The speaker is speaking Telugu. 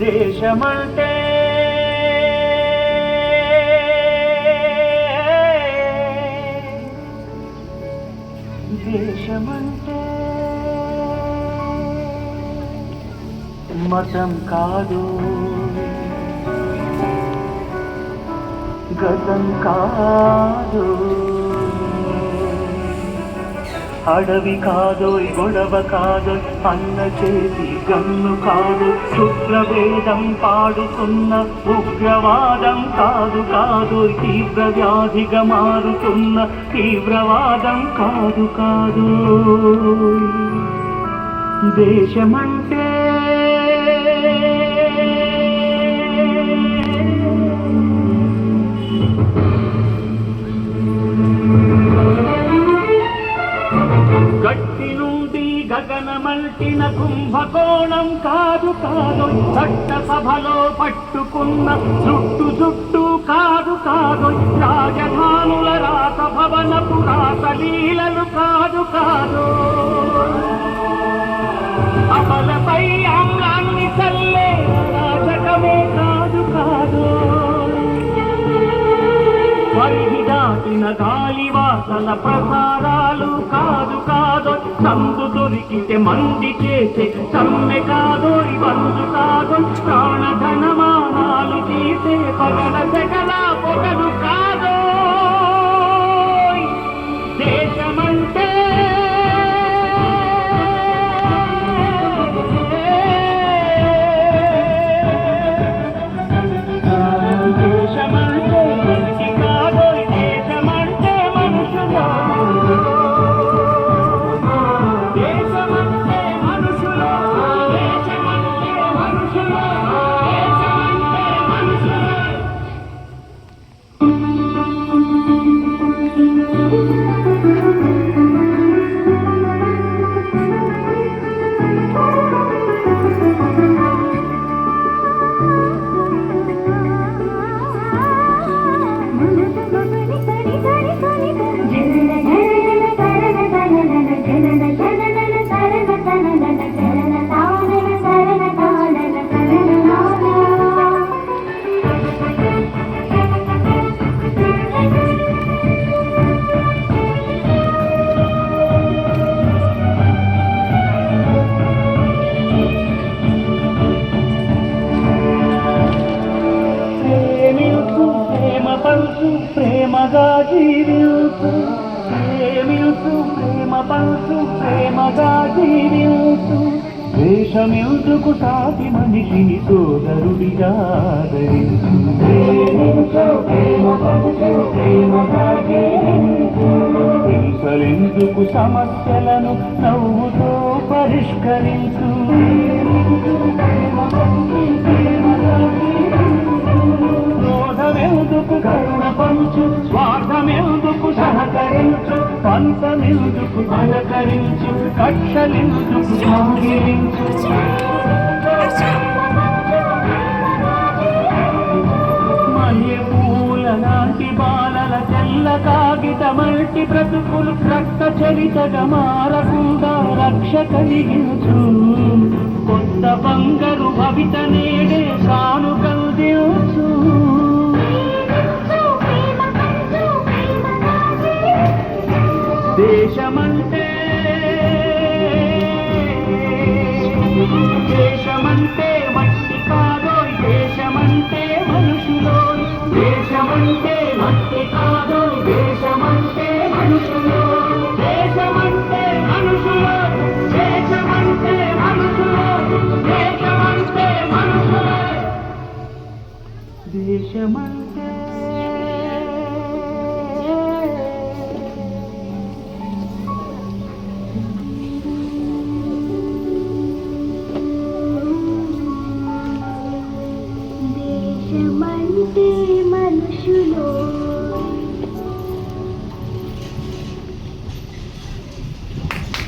దేశమంటే దేశమంటే మతం కాదు, గతం కాదు, అడవి కాదోయ్ గొడవ కాదోయ్ అన్న చేతి గన్ను కాదు, శుక్రవేదం పాడుతున్న ఉగ్రవాదం కాదు కాదోయ్ తీవ్ర వ్యాధిగా మారుతున్న తీవ్రవాదం కాదు కాదు. దేశమంటే గట్టి నుండి గగనమల్టిన కుంభకోణం కాదు కాదు, చట్టసభలో పట్టుకున్న జుట్టు కాదు కాదు, రాజధానుల రాత భవనపు రాసలీలలు కాదు కాదు, అమలపై ఆమ్లాన్ని చల్లే రాజకమే కాదు కాదు, పరిధి దాటిన గాలివాసన ప్రసారాలు కాదు కాదు, సందు దొరికితే మండి చేసే సమ్మె కాదు బంధు కాదు, ప్రాణధనమానాలు తీసే పగల జగల పొగలు కాదు. దేశమంటే ప్రేమగా జీవించు, ప్రేమించు, ప్రేమ పంచు, ప్రేమగా జీవించు, ద్వేషమెందుకు సాటి మనిషిని సోదరుడిగా ఆదరించు, ప్రేమించు, ప్రేమ పంచు, ప్రేమగా జీవించు, హింసలెందుకు సమస్యలను నవ్వుతో పరిష్కరించు, క్రోధమెందుకు కరుణ పంచు, స్వార్థమెందుకు సహకరించు, పంతమెందుకు అలకరించు, కక్షలెందుకు సంహరించు. మల్లెపూల లాంటి బాలల తెల్ల కాగితమల్టి బ్రతుకులు రక్త చరితగా మారకుండా రక్ష కలిగించు, కొత్త బంగారు భవిత నేడే కానుకందించు. దేశమంటే దేశమంటే మట్టి కాదోయ్, దేశమంటే మనుషులో, దేశమంటే మట్టి కాదోయ్, దేశమంటే మనుషులో, దేశమంటే మనుషులో, దేశమంటే మనుషులో, దేశమంటే మనుషులో, దేశమంటే